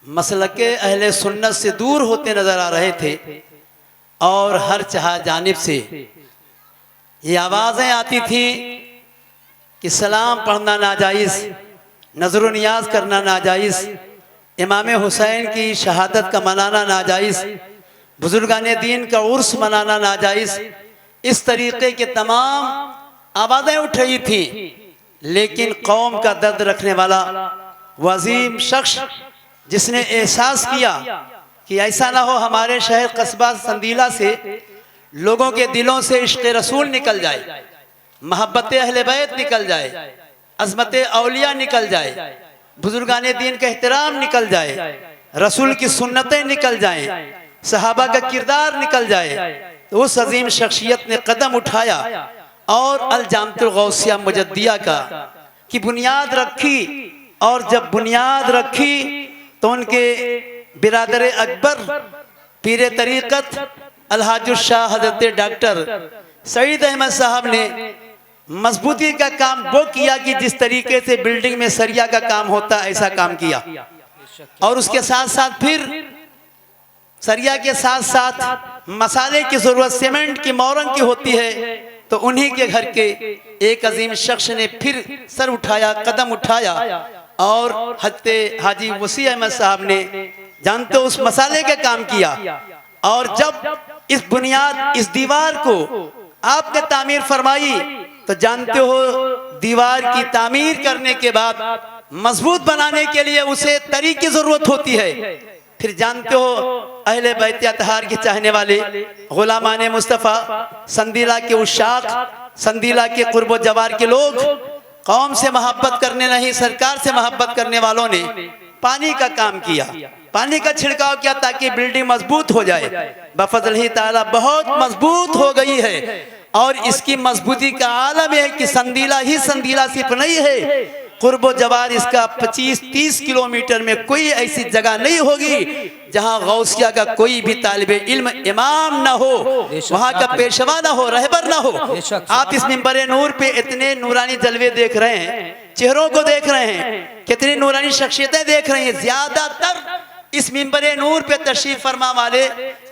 मसलके अहले सुन्नत से दूर होते नजर आ रहे थे और हर चाह जानिब से ये आवाज़ें आती थी कि सलाम पढ़ना नाजायज़, नजर नियाज करना नाजायज़, इमाम हुसैन की शहादत का मनाना नाजायज़, बुजुर्गान दीन का उर्स मनाना नाजायज़। इस तरीक़े के तमाम आवाज़ें उठ रही थी, लेकिन कौम का दर्द रखने वाला वज़ीम शख्स जिसने एहसास किया कि ऐसा ना हो हमारे शहर कस्बा संदीला से लोगों के दिलों से इश्क़ रसूल निकल जाए, मोहब्बत अहले बैत निकल जाए, अज़मत औलिया निकल जाए, बुजुर्गान दीन का एहतराम निकल जाए, रसूल की सुन्नतें निकल जाएं, सहाबा का किरदार निकल जाए। तो उस अजीम शख्सियत ने कदम उठाया और अल जामतुल गौसिया मुजद्दिया का की बुनियाद रखी। और जब बुनियाद रखी तो उनके बिरादर अकबर पीर तरीक़त अलहाजुल शाह हज़रत डॉक्टर सईद अहमद साहब ने मजबूती का काम वो किया कि जिस तरीके से बिल्डिंग में सरिया का काम होता ऐसा काम किया। और उसके साथ साथ फिर सरिया के साथ साथ मसाले की ज़रूरत सीमेंट की मोरंग की होती है, तो उन्हीं के घर के एक अजीम शख्स ने फिर सर उठाया, कदम उठाया और हज़रत हाजी वसी अहमद साहब ने जानते हो उस मसाले का काम किया। और जब इस बुनियाद इस दीवार को आपने तामीर फरमाई तो जानते हो दीवार की तामीर करने के बाद मजबूत बनाने के लिए उसे तरी की जरूरत होती है। फिर जानते हो अहले बैत अतहार के चाहने वाले गुलामान मुस्तफ़ा, संदीला के उशाक, संदीला के कुर्बो जवार के लोग, कौम से मोहब्बत करने नहीं सरकार से मोहब्बत करने वालों ने पानी का काम किया, पानी का छिड़काव किया ताकि बिल्डिंग मजबूत हो जाए। बफज़ल ताला बहुत मजबूत हो गई है। और इसकी मजबूती का आलम है कि संदीला ही संदीला सिर्फ नहीं है, कुर्बो जवार इसका 25-30 किलोमीटर में कोई ऐसी जगह नहीं होगी जहां गौसिया का कोई भी तालिबे इल्म इमाम ना हो, वहां का पेशवा ना हो, रहबर ना हो। आप इस मिंबर नूर पे इतने नूरानी जलवे देख रहे हैं, चेहरों को देख रहे हैं, कितनी नूरानी शख्सियतें देख रहे हैं। ज्यादातर इस मिंबर नूर पे तशरीफ फरमा वाले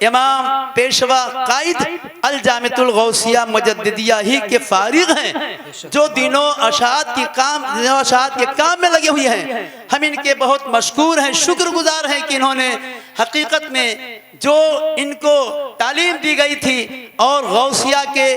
इमाम पेशवा कायद अल जामितुल गौसिया मुजद्दिदिया ही के फारिग हैं, जो दिनों अशात के काम में लगे हुए हैं। हम इनके बहुत मशकूर हैं, शुक्रगुजार हैं कि इन्होंने हकीकत में जो इनको तालीम दी गई थी और गौसिया के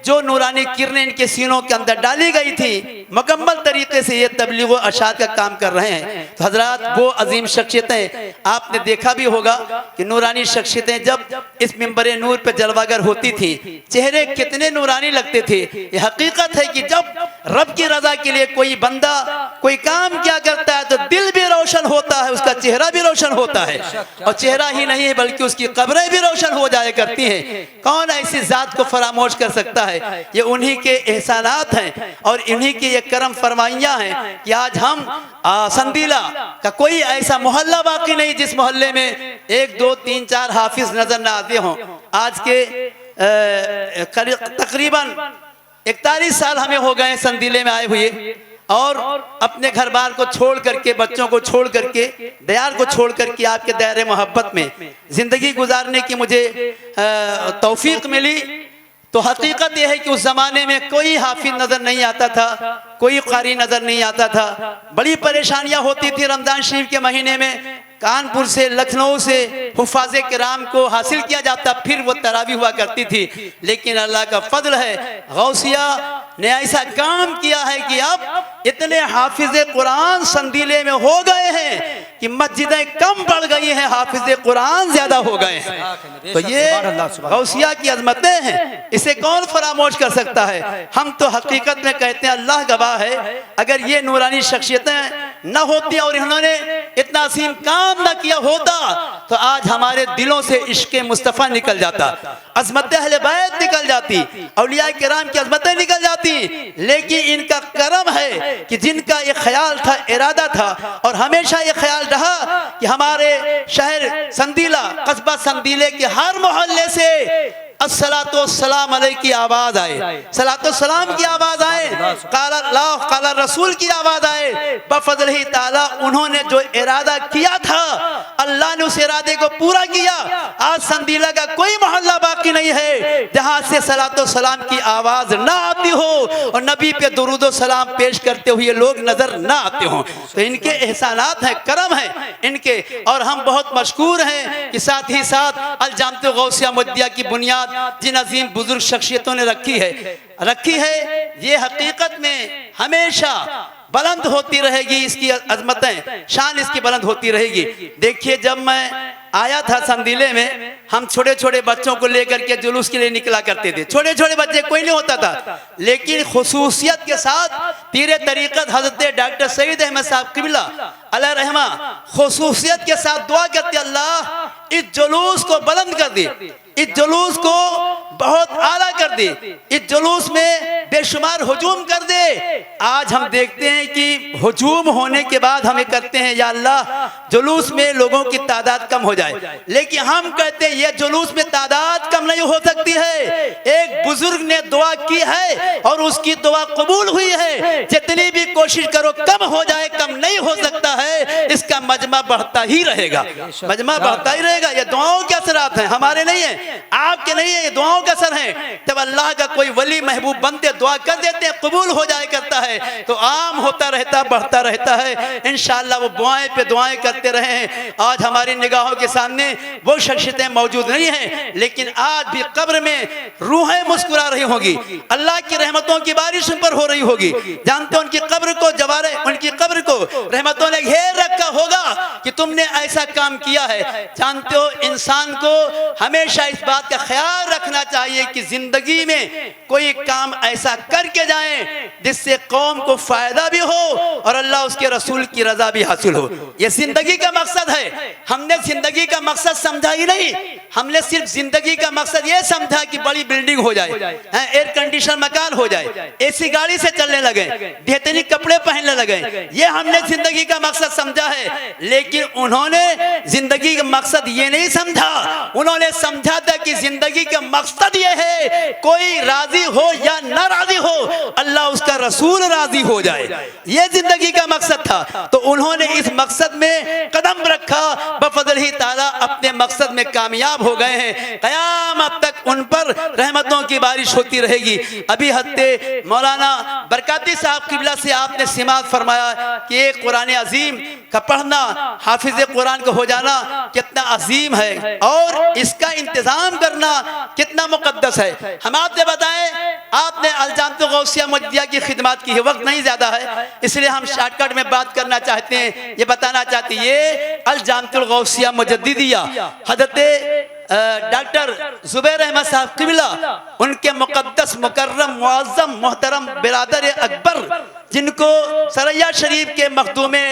जो नूरानी किरणें इनके सीनों के अंदर डाली गई थी, मुकम्मल तरीके से ये तबलीग व अशात का काम कर रहे हैं। तो हजरात, वो अजीम शख्सियतें आपने देखा भी होगा कि नूरानी शख्सियतें जब इस मिंबर नूर पे जलवागर होती थी, चेहरे कितने नूरानी लगते थे। ये हकीकत है कि जब रब की रजा के लिए कोई बंदा कोई काम क्या करता है तो दिल भी रोशन होता है, उसका चेहरा भी रोशन होता है। और चेहरा ही नहीं है बल्कि उसकी कब्रें भी रोशन हो जाया करती हैं। कौन ऐसी जात को फरामोश कर सकता है? ये उन्हीं के एहसानात हैं और इन्हीं की ये करम फरमाइयाँ हैं कि आज हम संदीला का कोई ऐसा मोहल्ला बाकी नहीं जिस मोहल्ले में 1, 2, 3, 4 हाफिज नजर न आते हों। आज के तकरीबन 41 साल हमें हो गए संदीले में आए हुए, और अपने घर बार को छोड़ करके, बच्चों को छोड़ करके, दयार को छोड़ करके आपके दायरे मोहब्बत में जिंदगी गुजारने की मुझे तौफीक मिली। तो हकीकत यह है कि उस जमाने में कोई हाफिज नजर नहीं आता था, कोई कारी नजर नहीं आता था। बड़ी परेशानियां होती थी रमजान शरीफ के महीने में। कानपुर से, लखनऊ से हुफ़ाज़े किराम को हासिल किया जाता, फिर वो तरावी हुआ करती थी। लेकिन अल्लाह का फजल है, गौसिया ने ऐसा काम किया है कि अब इतने हाफिज कुरान संदीले में हो गए हैं कि मस्जिदें कम पड़ गई हैं, हाफिज कुरान ज्यादा हो गए हैं। तो ये गौसिया की अजमतें हैं, इसे कौन फरामोश कर सकता है? हम तो हकीकत में कहते हैं, अल्लाह गवाह है, अगर ये नूरानी शख्सियतें न होती और इन्होंने इतना असीम काम न किया होता तो आज हमारे दिलों से इश्क़ मुस्तफ़ा निकल जाता, अज़मत अहले बैत निकल जाती, औलिया किराम की अज़मतें निकल जाती। लेकिन इनका करम है कि जिनका ये ख्याल था, इरादा था, और हमेशा ये ख्याल रहा कि हमारे शहर संदीला, कस्बा संदीले के हर मोहल्ले से अस्सलातु वस्सलाम अलैहि की आवाज आए, सलातो सलाम की आवाज आए, काला अल्लाह काला रसूल की आवाज आए। बफज़लिही ताला उन्होंने जो इरादा किया था अल्लाह ने उस इरादे को पूरा किया। आज संदीला का कोई मोहल्ला बाकी नहीं है जहां से सलातो सलाम की आवाज ना आती हो और नबी पे दुरूद सलाम पेश करते हुए लोग नजर ना आते हो। तो इनके एहसानात हैं, करम है इनके, और हम बहुत मशकूर हैं कि साथ ही साथ अल जामत गौसिया मुहद्दिया की बुनियाद जिन अजीम बुजुर्ग शख्सियतों ने रखी है ये हकीकत में हमेशा बुलंद होती रहेगी। इसकी अजमतें, शान इसकी बुलंद होती रहेगी। देखिए, जब मैं आया था संदीले में, हम छोटे छोटे बच्चों को लेकर के जुलूस के लिए निकला करते थे। छोटे छोटे बच्चे, कोई नहीं होता था, लेकिन खुसूसियत के साथ पीरे तरीक़त हज़रत डॉक्टर सईद अहमद साहब क़िबला अलैह रहमा खुसूसियत के साथ दुआ करते, अल्लाह इस जुलूस को बुलंद कर दे, इस जुलूस को बहुत आला कर दे, इस जुलूस में बेशुमार हुजूम कर दे। आज हम देखते हैं कि हुजूम होने के बाद हमें करते हैं, या अल्लाह जुलूस में लोगों की तादाद कम हो जाए, लेकिन हम कहते हैं ये जुलूस में तादाद कम नहीं हो सकती है। एक बुजुर्ग ने दुआ की है और उसकी दुआ कबूल हुई है। जितनी भी कोशिश करो कम हो जाए, कम नहीं हो सकता है। इसका मजमा बढ़ता ही रहेगा, मजमा बढ़ता ही रहेगा। ये दुआओं के असरात हैं, हमारे नहीं है, आपके नहीं है, ये दुआओं का असर है। जब अल्लाह का कोई वली महबूब बनते, दुआ कर देते हैं, कबूल हो जाए करता है, तो आम होता रहता, बढ़ता रहता है। इंशाअल्लाह वो दुआएं पे दुआएं करते रहे हैं। आज हमारी निगाहों के सामने वो शख्सियतें मौजूद नहीं हैं, लेकिन आज भी कब्र में रूहें मुस्कुरा रही होगी, अल्लाह की रहमतों की बारिश उन पर हो रही होगी। जानते हो उनकी कब्र को जवारे, उनकी कब्र को रहमतों ने घेर रखा होगा कि तुमने ऐसा काम किया है। जानते हो इंसान को हमेशा इस बात का ख्याल रखना चाहिए कि जिंदगी में कोई काम ऐसा करके जाए जिससे कौम को फायदा भी हो और अल्लाह उसके रसूल की रजा भी हासिल हो। यह जिंदगी का मकसद है। हमने जिंदगी का मकसद समझा ही नहीं, हमने सिर्फ जिंदगी का मकसद ये समझा कि बड़ी बिल्डिंग हो जाए, एयर कंडीशन मकान हो जाए, ऐसी गाड़ी से चलने लगे, बेहतरीन कपड़े पहनने लगे, ये हमने जिंदगी का मकसद समझा है। लेकिन उन्होंने जिंदगी का मकसद ये नहीं समझा, उन्होंने समझा था कि जिंदगी का मकसद ये है कोई राजी हो या ना राजी हो, अल्लाह उसका रसूल राजी हो जाए, ये जिंदगी का मकसद था। तो उन्होंने इस मकसद में कदम रखा, बफज़लिही ताला अपने मकसद में कामयाब हो गए हैं। क़यामत तक उन पर रहमतों की बारिश होती रहेगी। अभी हत्ते मौलाना बरकाती साहब क़िबला से आपने सिमात फरमाया कि एक कुरान अजीम का पढ़ना, हाफिज कुरान को हो जाना कितना अजीम है और इसका इंतजाम करना कितना मुकद्दस है। हम आपने बताएं, आपने अल जामत गौसिया मुहद्दिया की खिदमत की है, वक्त नहीं ज्यादा है इसलिए हम शॉर्टकट में बात करना चाहते हैं। ये बताना चाहते हैं ये अल जामत गौसिया मुजद्दिदिया हज़रत डॉक्टर जुबैर अहमद साहब क़िबला उनके मुकद्दस मुकर्रम मुअज़्ज़म मोहतरम बिरादर अकबर, जिनको सरैया शरीफ के मखदूमे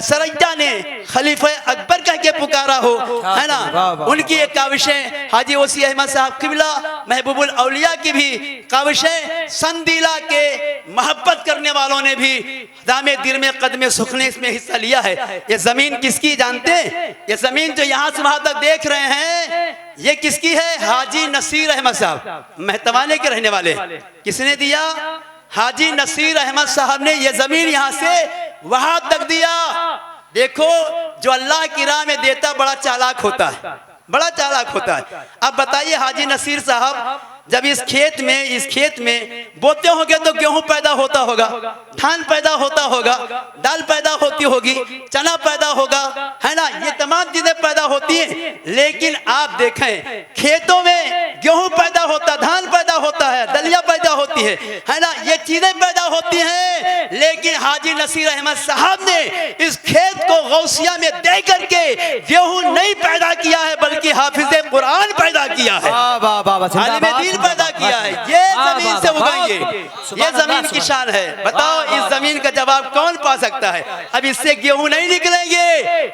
सरैया ने खलीफा अकबर कह के पुकारा हो, है ना, उनकी एक काविशें हाजी ओसी अहमद साहब क़िबला महबूबुल औलिया की भी काविशें, संदीला के मोहब्बत करने वालों ने भी दामे दिल में कदमे सुखने इसमें हिस्सा लिया है। ये जमीन किसकी जानते हैं? ये जमीन जो यहाँ से वहां तक देख रहे हैं ये किसकी है? हाजी नसीर अहमद साहब मेहतवाने के रहने वाले। किसने दिया? हाजी नसीर अहमद साहब ने ये जमीन यहाँ से वहां तक दिया। देखो, जो अल्लाह की राह में देता बड़ा चालाक होता है, बड़ा चालाक होता है। अब बताइए हाजी नसीर साहब जब इस खेत में बोते होंगे तो गेहूं पैदा होता होगा, धान पैदा होता होगा, दाल पैदा होती होगी, चना पैदा होगा, है ना, ये तमाम चीजें पैदा होती हैं। लेकिन आप देखें खेतों में गेहूं पैदा होता, धान पैदा होता है, दलिया पैदा होती है ना, ये चीजें पैदा होती हैं। लेकिन हाजी नसीर अहमद साहब ने इस खेत को गौसिया में दे करके गेहूं नहीं पैदा किया है बल्कि हाफिज कुरान पैदा किया है, आलिम दीन पैदा किया है। ये जमीन से उगेंगे। ये जमीन की शान है। बताओ इस जमीन का जवाब कौन पा सकता है? अब इससे गेहूं नहीं निकलेंगे,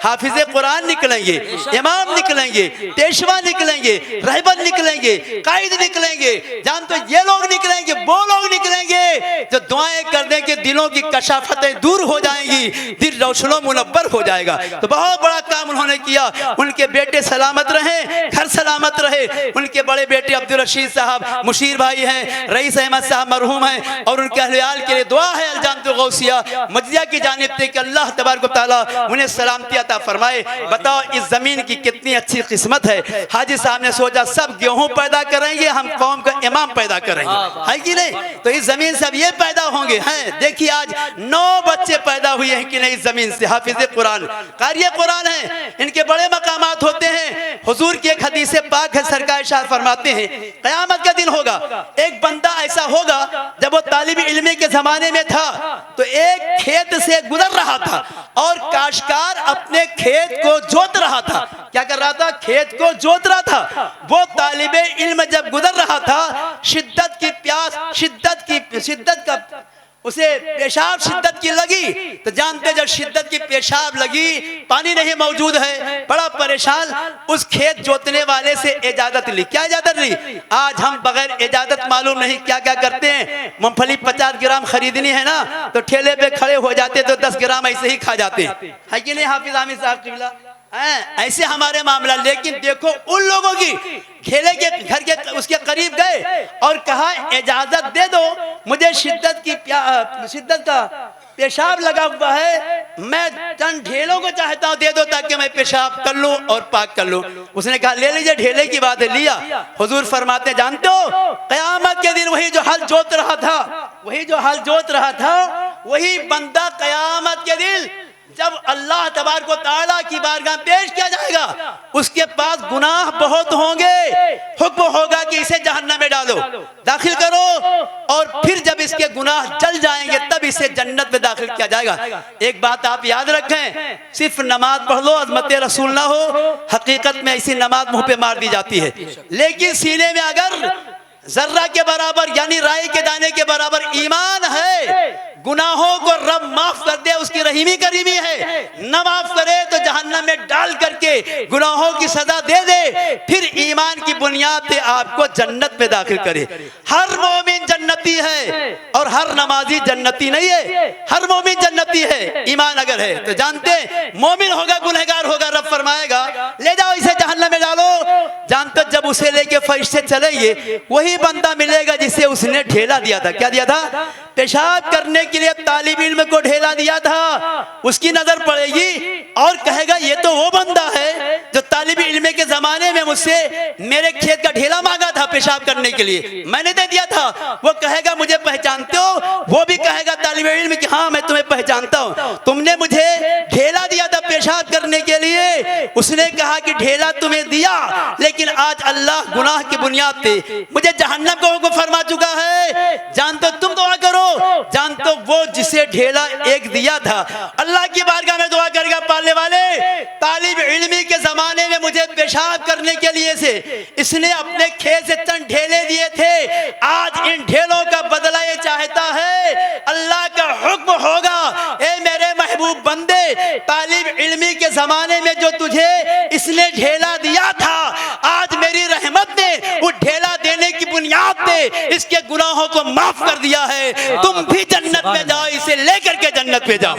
हाफिज कुरान निकलेंगे, इमाम निकलेंगे, पेशवा निकलेंगे, रहबर निकलेंगे, कायद निकलेंगे। जान तो ये लोग निकलेंगे, वो लोग निकलेंगे जो दुआएं कर देंगे, दिलों की कशाफतें दूर हो जाएंगी, दिल रोशनो मुनव्वर हो जाएगा। तो बहुत बड़ा काम उन्होंने किया। उनके बेटे सलामत रहे, घर सलामत रहे। उनके बड़े बेटे अब्दुल रशीद साहब मुशीर भाई हैं, रईस अहमद साहब मरहूम हैं, और उनके अहलियाल के लिए दुआ है अलजामतुल गौसिया मजदिया की जानिब से कि अल्लाह तबारक व तआला उन्हें सलामती अता फरमाए। बताओ इस जमीन की कितनी अच्छी किस्मत है। हाजी साहब ने सोचा सब गेहूं पैदा करेंगे, हम कौम का इमाम पैदा करेंगे, है कि नहीं? तो इस जमीन से अब ये पैदा होंगे हैं। देखिए आज 9 बच्चे पैदा हुए हैं कि नहीं इस जमीन से, हाफिज कुरान, कारी कुरान है। इनके बड़े मकामात होते हैं। हुजूर की एक हदीस पाक है, सरकार शाह फरमाते हैं क़यामत का दिन होगा, एक बंदा ऐसा होगा जब वो तालिब इल्मी के जमाने में था तो एक खेत से गुजर रहा था और काश्तकार अपने खेत को जोत रहा था। क्या कर रहा था? खेत को जोत रहा था। वो तालिबे इल्म जब गुजर रहा था, शिद्दत की प्यास, शिद्दत का उसे पेशाब शिद्दत की लगी। तो जानते जब शिद्दत की पेशाब लगी, पानी नहीं मौजूद है, बड़ा परेशान, उस खेत जोतने वाले से इजाजत ली। क्या इजाजत ली? आज हम बगैर इजाजत मालूम नहीं क्या क्या करते हैं। मूंगफली 50 ग्राम खरीदनी है ना, तो ठेले पे खड़े हो जाते तो 10 ग्राम ऐसे ही खा जाते हैं, है कि नहीं हाफिज आमिर साहब किबला? ऐसे हमारे मामला। लेकिन देखो उन लोगों की, खेले के घर के उसके करीब गए और कहा इजाजत दे दो, मुझे शिद्दत का पेशाब लगा हुआ है, मैं चंद ढेलों को चाहता हूँ, दे दो ताकि मैं पेशाब कर लूं और पाक कर लूं। उसने कहा ले लीजिए, ढेले की बात है, लिया। हुजूर फरमाते जानते हो कयामत के दिन वही जो हल जोत रहा था, वही बंदा कयामत के दिन जब अल्लाह तबारक व तआला की बारगाह पेश किया जाएगा, उसके पास गुनाह बहुत होंगे, हुक्म होगा कि इसे जहन्नम में डालो, दाखिल करो, और फिर जब इसके गुनाह जल जाएंगे तब इसे जन्नत में दाखिल किया जाएगा। एक बात आप याद रखें, सिर्फ नमाज पढ़ लो अज़मत रसूल ना हो, हकीकत में ऐसी नमाज मुंह पे मार दी जाती है। लेकिन सीने में अगर जर्रा के बराबर यानी राई के दाने के बराबर ईमान है, गुनाहों को रब माफ कर दे, उसकी रहीमी करीमी है। न माफ करे तो जहन्नम में डाल करके गुनाहों की सजा दे दे, फिर ईमान की बुनियाद पे आपको जन्नत में दाखिल करे। हर मोमिन जन्नती है और हर नमाजी जन्नती नहीं है। हर मोमिन जन्नती है ईमान अगर है तो। जानते मोमिन होगा गुनहगार होगा, रब फरमाएगा ले जाओ इसे जहन्नम में डालो। जानते जब उसे लेके फरिश्ते चलेंगे, वही बंदा मिलेगा जिसे उसने ढेला दिया था। क्या दिया था? पेशाब करने के लिए तालिब इल्म को ढेला दिया था। उसकी नजर पड़ेगी और कहेगा ये तो वो बंदा है जो तालिब इल्म के जमाने में मुझसे मेरे खेत का ढेला मांगा था पेशाब करने के लिए, मैंने दे दिया था। वो कहेगा मुझे पहचानते हो? वो भी कहेगा तालिब इल्म कि हाँ मैं तुम्हें पहचानता हूँ, तुमने मुझे ढेला दिया था पेशाब करने के लिए। उसने कहा कि ढेला तुम्हें दिया, लेकिन आज अल्लाह गुनाह की बुनियाद पे मुझे जहन्नम का हुक्म फरमा चुका है। जानते तुम दुआ करो, जानते वो जिसे ढेला एक दिया था अल्लाह की बारगाह में दुआ करेगा, पालने वाले तालिब इल्मी के जमाने में मुझे पेशाब करने के लिए से इसने अपने खेत से चंद ढेले दिए थे, आज इन ढेलों का बदला ये चाहता है। अल्लाह का हुक्म होगा, ए मेरे महबूब बंदे, तालिब इल्मी के जमाने में जो तुझे इसने ढेला दिया था, आज मेरी रहमत ने वो ढेला देने की बुनियाद पे इसके गुनाहों को माफ कर दिया है। तुम भी जन्नत में जाओ, इसे लेकर के जन्नत में जाओ।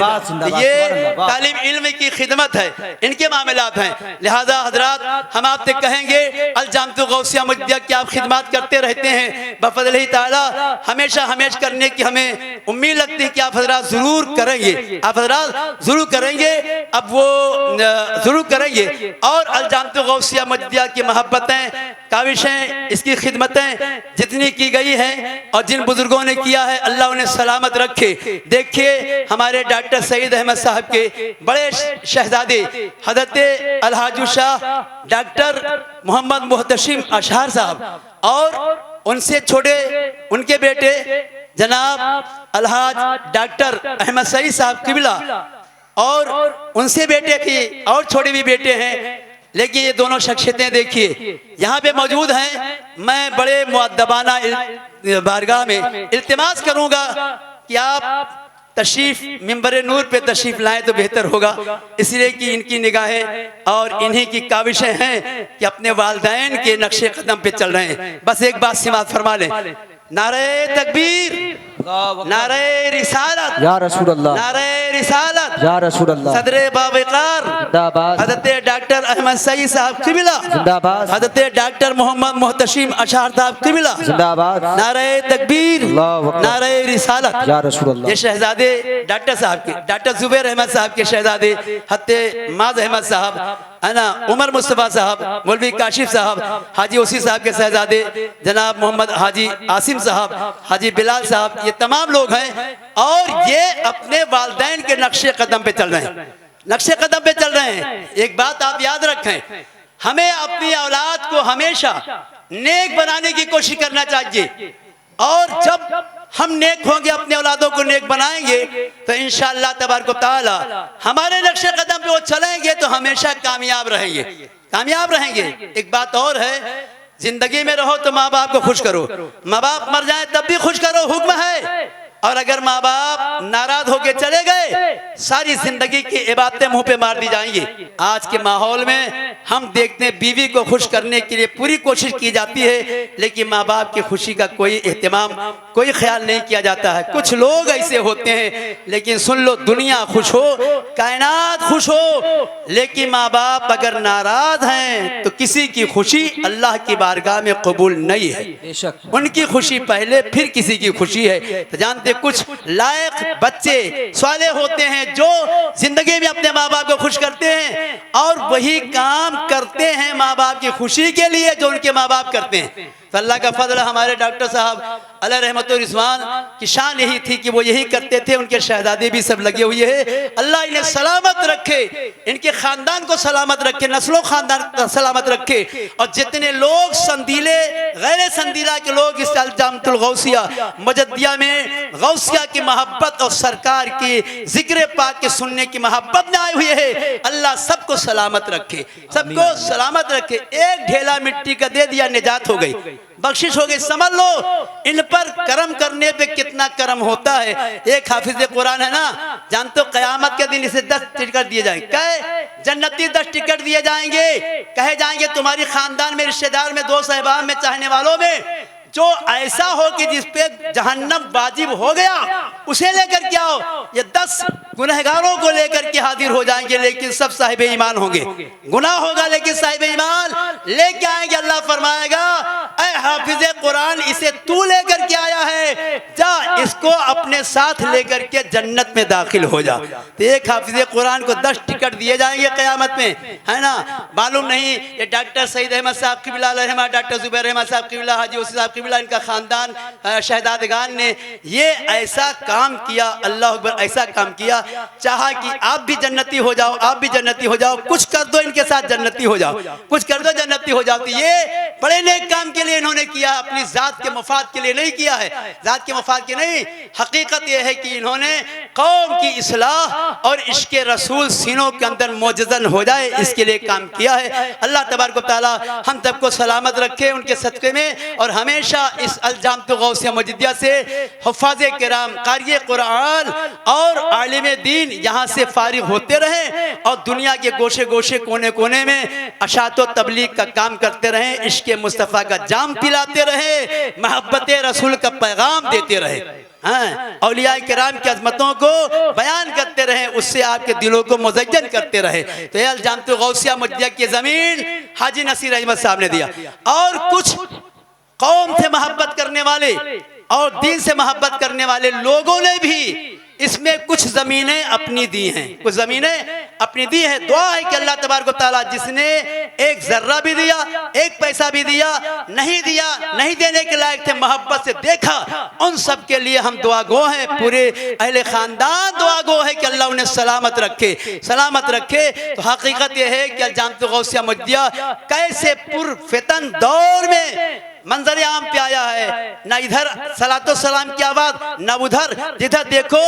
ये तालिब इल्म की खिदमत है, इनके मामलात हैं। लिहाजा हजरात हम आपसे कहेंगे अलजामतुल गौसिया मुजद्दिया की आप खिदमत करते रहते हैं, बफज़लिल्लाह ताला हमेशा करने की हमें उम्मीद लगती है कि आप हजरात जरूर करेंगे, आप हजरात जरूर करेंगे। अब वो जरूर करेंगे और अलजामतुल गौसिया मुजद्दिया की मोहब्बतें, काविशें, इसकी खिदमतें जितनी की गई हैं और जिन बुजुर्गों ने किया है, अल्लाह उन्हें सलामत रखे। देखिए हमारे डॉक्टर सईद अहमद साहब के बड़े शहजादे हजरत अलहाज शाह डॉक्टर मोहम्मद मुहतशिम अशहार साहब और उनसे छोटे उनके बेटे जनाब अलहाज डॉक्टर अहमद सईद साहब किबला, और उनसे बेटे की और छोटे भी बेटे हैं। लेकिन ये दोनों शख्सियतें देखिए यहाँ पे मौजूद हैं। मैं बड़े मुअद्दबाना बारगाह में इल्तिमास करूंगा कि आप तशरीफ मिंबर नूर पे तशरीफ लाएं तो बेहतर होगा, इसलिए कि इनकी निगाहें और इन्हीं की काविशें हैं कि अपने वालिदैन के नक्शे कदम पे चल रहे हैं। बस एक बात समाअत फरमा लें, नारे तकबीर, नारे रिसालत या रसूल अल्लाह, नारे रिसालत या रसूल अल्लाह, सदरे बावकार जिंदाबाद, हज़रत डॉक्टर अहमद सईद साहब क़िबला जिंदाबाद, हज़रत डॉक्टर मोहम्मद मोहतशिम अशआर साहब क़िबला जिंदाबाद, नारे तकबीर, अल्लाहु अकबर, नारे रिसालत। या रसूल अल्लाह। ये शहजादे डॉक्टर साहब के, डॉक्टर जुबैर अहमद साहब के शहजादे हत्ते माज अहमद साहब है ना, उमर मुस्तफ़ा साहब, मौलवी काशिफ साहब, हाजी ओसी साहब के शहजादे जनाब मोहम्मद हाजी आसिम साहब, हाजी बिलाल साहब, ये तमाम लोग हैं और ये अपने वालिदैन के नक्शे कदम पे चल रहे हैं, नक्शे कदम पे चल रहे हैं। एक बात आप याद रखें, हमें अपनी औलाद को हमेशा नेक बनाने की कोशिश करना चाहिए और जब हम नेक होंगे, अपने औलादों को नेक बनाएंगे तो इंशाअल्लाह तबारक व तआला हमारे नक्शे कदम पे वो चलेंगे तो हमेशा कामयाब रहेंगे, कामयाब रहेंगे। एक बात और है, जिंदगी में रहो तो माँ बाप को खुश करो, माँ बाप मर जाए तब भी खुश करो, हुक्म है। और अगर माँ बाप नाराज होके चले गए, सारी जिंदगी की इबादतें मुंह पे मार दी जाएंगी। आज के माहौल में हम देखते हैं बीवी को खुश करने के लिए पूरी कोशिश की जाती है, लेकिन माँ बाप की खुशी का कोई एहतमाम, कोई ख्याल नहीं किया जाता है। कुछ लोग ऐसे होते हैं, लेकिन सुन लो, दुनिया खुश हो, कायनात खुश हो, लेकिन माँ बाप अगर नाराज हैं तो किसी की खुशी अल्लाह की बारगाह में कबूल नहीं है। बेशक उनकी खुशी पहले, फिर किसी की खुशी है। तो जानते कुछ लायक बच्चे साले होते हैं जो जिंदगी में अपने माँ बाप को खुश करते हैं और वही काम करते हैं माँ बाप की खुशी के लिए जो उनके माँ बाप करते हैं। तो अल्लाह का फजल, हमारे डॉक्टर साहब अलैहि रहमत व रिज़वान की शान यही थी कि वो यही करते थे, उनके शहजादे भी सब लगे हुए हैं। अल्लाह इन्हें सलामत रखे, इनके खानदान को सलामत रखे, नस्लों खानदान सलामत रखे। और जितने लोग संदीले गैर संदीला के लोग इस जामतुल गौसिया मुजद्दिया में गौसिया की मोहब्बत और सरकार की जिक्र पाक के सुनने की मोहब्बत में आए हुए हैं, अल्लाह सबको सलामत रखे, सबको सलामत रखे। एक ढेला मिट्टी का दे दिया, निजात हो गई, बख्शिश हो गई। समझ लो इन पर करम करने पे कितना करम होता है। एक हाफिज कुरान है ना, जानते हो, कयामत के दिन इसे 10 टिकट दिए जाएंगे। कहे जन्नती 10 टिकट दिए जाएंगे, कहे जाएंगे तुम्हारी खानदान में, रिश्तेदार में, दोस्त अहबाब में, चाहने वालों में जो ऐसा हो कि जिसपे जहन्नम वाजिब हो गया उसे लेकर के आओ। ये 10 गुनहगारों को लेकर के हाजिर हो जाएंगे, लेकिन सब साहिब ईमान होंगे। गुनाह होगा लेकिन साहिब ईमान लेके आएंगे। अल्लाह फरमाएगा, ऐ हाफिज कुरान, इसे तू लेकर के आया है, जा इसको अपने साथ लेकर के जन्नत में दाखिल हो जा। तो एक हाफिज कुरान को 10 टिकट दिए जाएंगे क़यामत में, है ना। मालूम नहीं ये डॉक्टर सईद अहमद साहब क़िबला अलैहिर्रहमा, डॉक्टर जुबैर अहमद साहब क़िबला, हाजी ओसी साहब क़िबला, इनका खानदान शहजादगान ने ये ऐसा काम किया, अल्लाह अकबर, ऐसा काम किया, चाहा कि आप भी जन्नती हो जाओ, आप भी जन्नती हो जाओ, कुछ कर दो इनके साथ जन्नती हो जाओ, कुछ कर दो जन्नती हो जाओ। तो ये बड़े नेक काम के लिए इन्होंने किया, अपनी जात के मफाद के लिए नहीं किया है, जात के मफाद के नहीं। हकीकत यह है कि इन्होंने कौम की इस्लाह और इश्क़ रसूल सीनों के अंदर मौजूदन हो जाए, इसके लिए काम किया है। अल्लाह तबारक व तआला हम सबको सलामत रखे उनके सदक़े में, और हमेशा इस जामतुल गौसिया मुजद्दिया से हुफ़ाज़े किराम, क़ारिए कुरान और आलिम दीन यहाँ से फारिग होते रहे और दुनिया के गोशे गोशे, कोने कोने में अशात व तबलीग का काम करते रहे, इश्क़ मुस्तफ़ा का जाम पिलाते रहे, मोहब्बत रसूल का पैगाम देते रहे, हाँ, औलिया किराम की अज़मतों को बयान करते रहे, उससे आपके दिलों को मुज़य्यन करते रहे। तो ये जामतुल गौसिया मुजद्दिया की ज़मीन हाजी नसीर अहमद साहब ने दिया। और कुछ कौम से मोहब्बत करने वाले और दीन से मोहब्बत करने वाले लोगों ने भी इसमें कुछ ज़मीनें अपनी दी हैं, कुछ ज़मीनें अपनी दी है। दुआ है कि अल्लाह तबारक व तआला जिसने एक ज़र्रा भी दिया, एक पैसा भी दिया, नहीं दिया, नहीं देने के लायक थे, मोहब्बत से देखा, उन सब के लिए हम दुआ गो हैं। पूरे अहले ख़ानदान दुआ गो है कि अल्लाह उन्हें सलामत रखे, सलामत रखे। तो हकीकत यह है कि जामतुल गौसिया मुजद्दिया कैसे पुरफितन दौर में मंजर आम पे आया है, न इधर सलातो सलाम की आवाज न उधर। जिधर देखो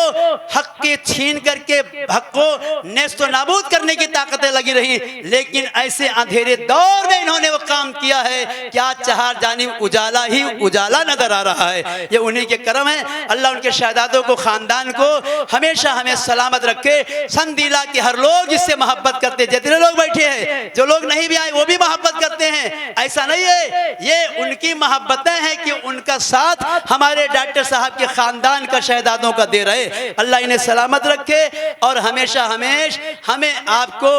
हक के छीन करके हक को नेस्तो नाबूद करने की ताकतें लगी रही, लेकिन ऐसे अंधेरे दौर में इन्होंने वो काम किया है कि आज चार जानिब उजाला ही उजाला नजर आ रहा है। ये उन्हीं के करम है। अल्लाह उनके शहजादों को, खानदान को हमेशा हमें सलामत रखे। संदीला के हर लोग इससे मोहब्बत करते, जितने लोग बैठे हैं, जो लोग नहीं भी आए वो भी मोहब्बत करते हैं। ऐसा नहीं है, ये उनकी मोहब्बतें हैं कि उनका साथ हमारे डॉक्टर साहब के खानदान का, शहजादों का दे रहे। अल्लाह इन्हें सलामत रखे और हमेशा हमें आपको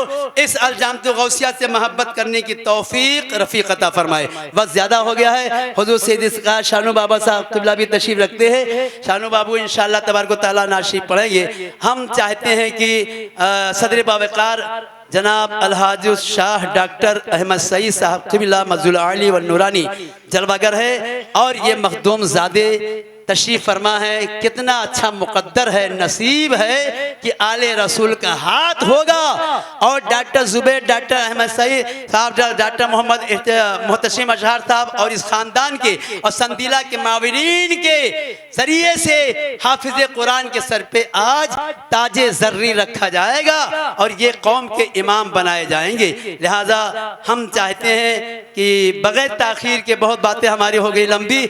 इस अलजामतुल गौसिया से मोहब्बत करने की तौफीक रफीक अता फरमाए। बस ज्यादा हो गया है। हुजूर सैयद इसका शानू बाबा साहब क़िबला भी तशरीफ रखते हैं। शानू बाबू इंशाअल्लाह तबारक व तआला नाशिब पढ़ेंगे। हम चाहते हैं कि सदर बावकार जनाब अलहाज शाह डॉक्टर अहमद सईद साहब क़िबला मजदुल आली व नूरानी जलवागर है और ये मखदूम ज़ादे तशरीफ फरमा है। कितना अच्छा मुकद्दर है, नसीब है कि आले रसूल का हाथ होगा और डॉक्टर जुबैर, डॉक्टर अहमद सईद साहब, डॉक्टर मोहम्मद मुहतसिम अजहर साहब और इस खानदान के और संदीला के माविरीन के जरिए से हाफिज कुरान के सर पे आज ताजे जर्री रखा जाएगा और ये कौम के इमाम बनाए जाएंगे। लिहाजा हम चाहते हैं कि बगैर ताखीर के, बहुत बातें हमारी हो गई लंबी।